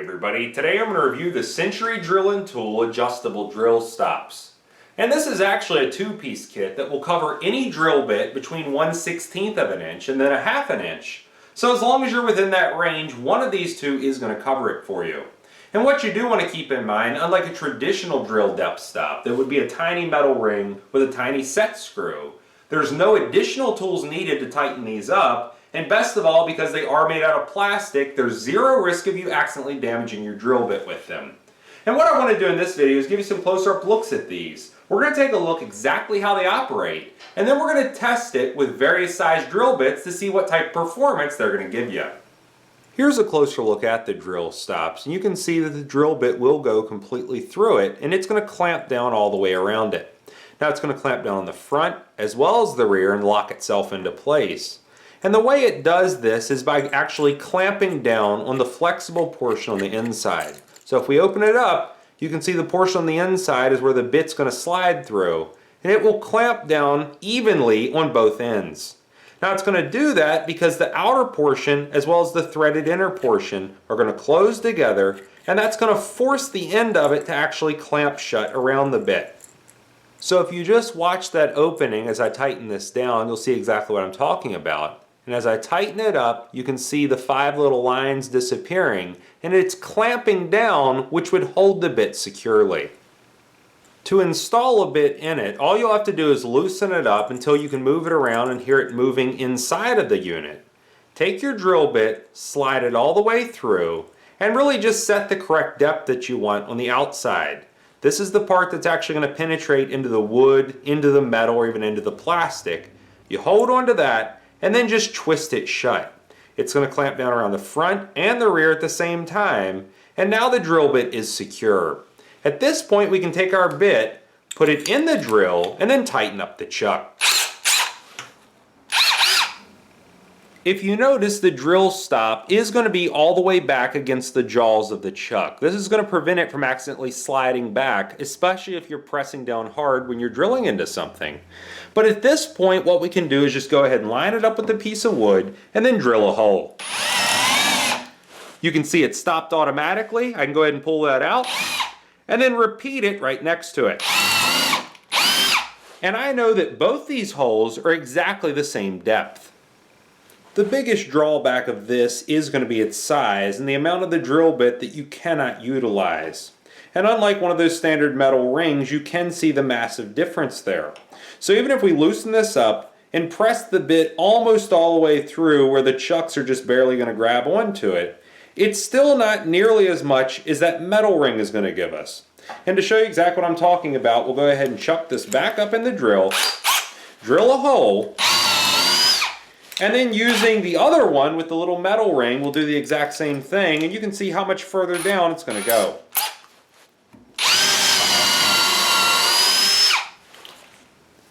everybody, today I'm going to review the Century Drill & Tool Adjustable Drill Stops. And this is actually a two-piece kit that will cover any drill bit between 1/16 of an inch and then a 1/2 inch. So as long as you're within that range, one of these two is going to cover it for you. And what you do want to keep in mind, unlike a traditional drill depth stop, there would be a tiny metal ring with a tiny set screw. There's no additional tools needed to tighten these up. And best of all, because they are made out of plastic, there's zero risk of you accidentally damaging your drill bit with them. And what I want to do in this video is give you some closer-up looks at these. We're going to take a look exactly how they operate, and then we're going to test it with various size drill bits to see what type of performance they're going to give you. Here's a closer look at the drill stops, and you can see that the drill bit will go completely through it, and it's going to clamp down all the way around it. Now it's going to clamp down on the front as well as the rear and lock itself into place. And the way it does this is by actually clamping down on the flexible portion on the inside. So if we open it up, you can see the portion on the inside is where the bit's going to slide through. And it will clamp down evenly on both ends. Now it's going to do that because the outer portion as well as the threaded inner portion are going to close together, and that's going to force the end of it to actually clamp shut around the bit. So if you just watch that opening as I tighten this down, you'll see exactly what I'm talking about. And as I tighten it up, you can see the 5 little lines disappearing, and it's clamping down, which would hold the bit securely. To install a bit in it, all you'll have to do is loosen it up until you can move it around and hear it moving inside of the unit. Take your drill bit, slide it all the way through, and really just set the correct depth that you want on the outside. This is the part that's actually going to penetrate into the wood, into the metal, or even into the plastic. You hold on to that, and then just twist it shut. It's going to clamp down around the front and the rear at the same time, and now the drill bit is secure. At this point we can take our bit, put it in the drill, and then tighten up the chuck. If you notice, the drill stop is going to be all the way back against the jaws of the chuck. This is going to prevent it from accidentally sliding back, especially if you're pressing down hard when you're drilling into something. But at this point, what we can do is just go ahead and line it up with a piece of wood and then drill a hole. You can see it stopped automatically. I can go ahead and pull that out and then repeat it right next to it. And I know that both these holes are exactly the same depth. The biggest drawback of this is going to be its size and the amount of the drill bit that you cannot utilize. And unlike one of those standard metal rings, you can see the massive difference there. So even if we loosen this up and press the bit almost all the way through where the chucks are just barely going to grab onto it, it's still not nearly as much as that metal ring is going to give us. And to show you exactly what I'm talking about, we'll go ahead and chuck this back up in the drill, drill a hole, and then using the other one with the little metal ring, we'll do the exact same thing, and you can see how much further down it's going to go.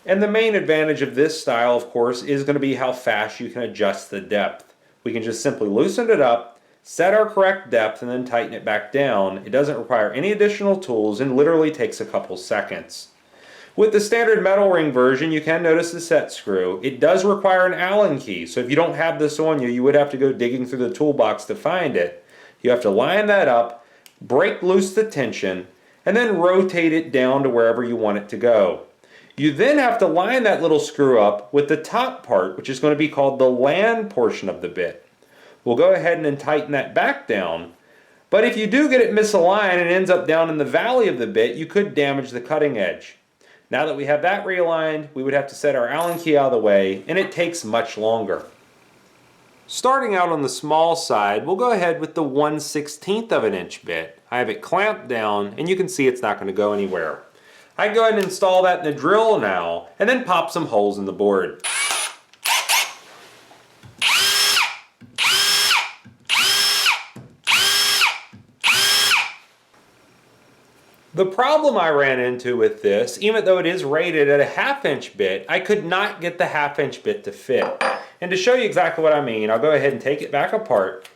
And the main advantage of this style, of course, is going to be how fast you can adjust the depth. We can just simply loosen it up, set our correct depth, and then tighten it back down. It doesn't require any additional tools and literally takes a couple seconds. With the standard metal ring version, you can notice the set screw. It does require an Allen key, so if you don't have this on you, you would have to go digging through the toolbox to find it. You have to line that up, break loose the tension, and then rotate it down to wherever you want it to go. You then have to line that little screw up with the top part, which is going to be called the land portion of the bit. We'll go ahead and then tighten that back down, but if you do get it misaligned and it ends up down in the valley of the bit, you could damage the cutting edge. Now that we have that realigned, we would have to set our Allen key out of the way, and it takes much longer. Starting out on the small side, we'll go ahead with the 1/16 of an inch bit. I have it clamped down, and you can see it's not going to go anywhere. I can go ahead and install that in the drill now, and then pop some holes in the board. The problem I ran into with this, even though it is rated at a 1/2 inch bit, I could not get the 1/2 inch bit to fit. And to show you exactly what I mean, I'll go ahead and take it back apart.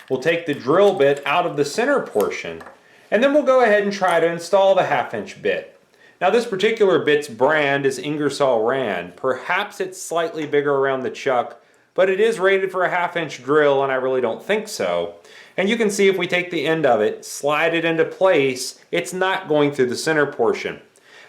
We'll take the drill bit out of the center portion, and then we'll go ahead and try to install the 1/2 inch bit. Now this particular bit's brand is Ingersoll Rand. Perhaps it's slightly bigger around the chuck, but it is rated for a 1/2 inch drill and I really don't think so. And you can see if we take the end of it, slide it into place, it's not going through the center portion.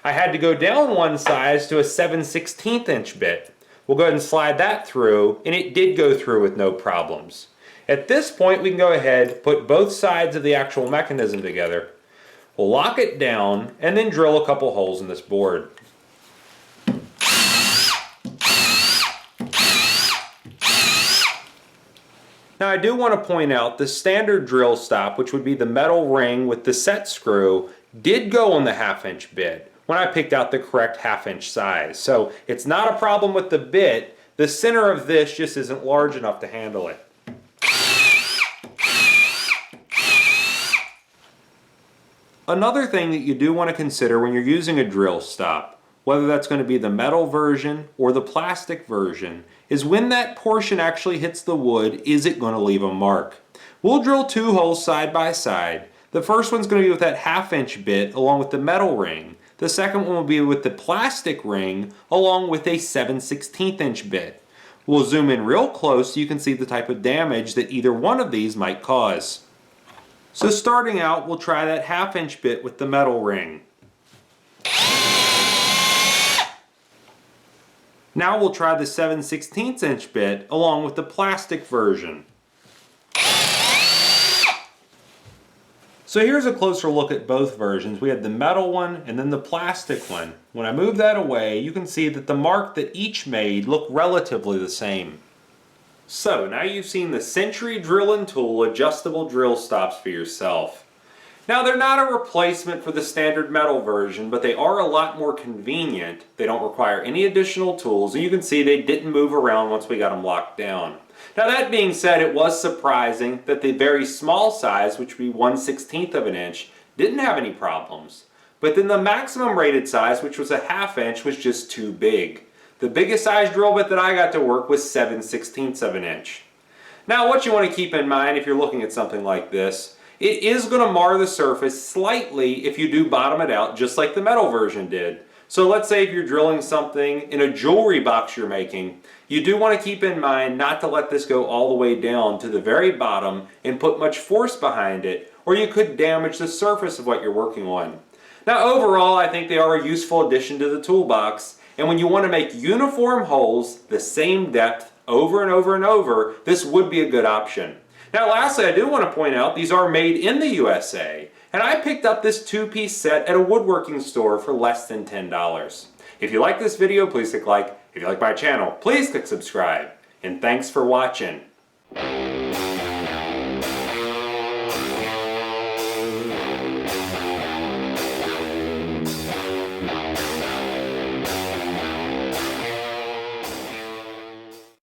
I had to go down one size to a 7/16 inch bit. We'll go ahead and slide that through, and it did go through with no problems. At this point, we can go ahead, put both sides of the actual mechanism together. We'll lock it down, and then drill a couple holes in this board. Now I do want to point out the standard drill stop, which would be the metal ring with the set screw, did go on the 1/2 inch bit when I picked out the correct 1/2 inch size. So it's not a problem with the bit, the center of this just isn't large enough to handle it. Another thing that you do want to consider when you're using a drill stop, whether that's going to be the metal version or the plastic version, is when that portion actually hits the wood, is it going to leave a mark? We'll drill 2 holes side by side. The first one's going to be with that 1/2 inch bit along with the metal ring. The second one will be with the plastic ring along with a 7/16 inch bit. We'll zoom in real close so you can see the type of damage that either one of these might cause. So starting out, we'll try that 1/2 inch bit with the metal ring. Now we'll try the 7/16 inch bit along with the plastic version. So here's a closer look at both versions. We had the metal one and then the plastic one. When I move that away, you can see that the mark that each made look relatively the same. So now you've seen the Century Drill & Tool adjustable drill stops for yourself. Now they're not a replacement for the standard metal version, but they are a lot more convenient. They don't require any additional tools, and you can see they didn't move around once we got them locked down. Now that being said, it was surprising that the very small size, which would be 1/16 of an inch, didn't have any problems. But then the maximum rated size, which was a 1/2 inch, was just too big. The biggest size drill bit that I got to work was 7/16 of an inch. Now what you want to keep in mind if you're looking at something like this, it is going to mar the surface slightly if you do bottom it out just like the metal version did. So let's say if you're drilling something in a jewelry box you're making, you do want to keep in mind not to let this go all the way down to the very bottom and put much force behind it, or you could damage the surface of what you're working on. Now overall, I think they are a useful addition to the toolbox, and when you want to make uniform holes the same depth over and over and over, this would be a good option. Now lastly, I do want to point out these are made in the USA, and I picked up this 2-piece set at a woodworking store for less than $10. If you like this video, please click like. If you like my channel, please click subscribe. And thanks for watching.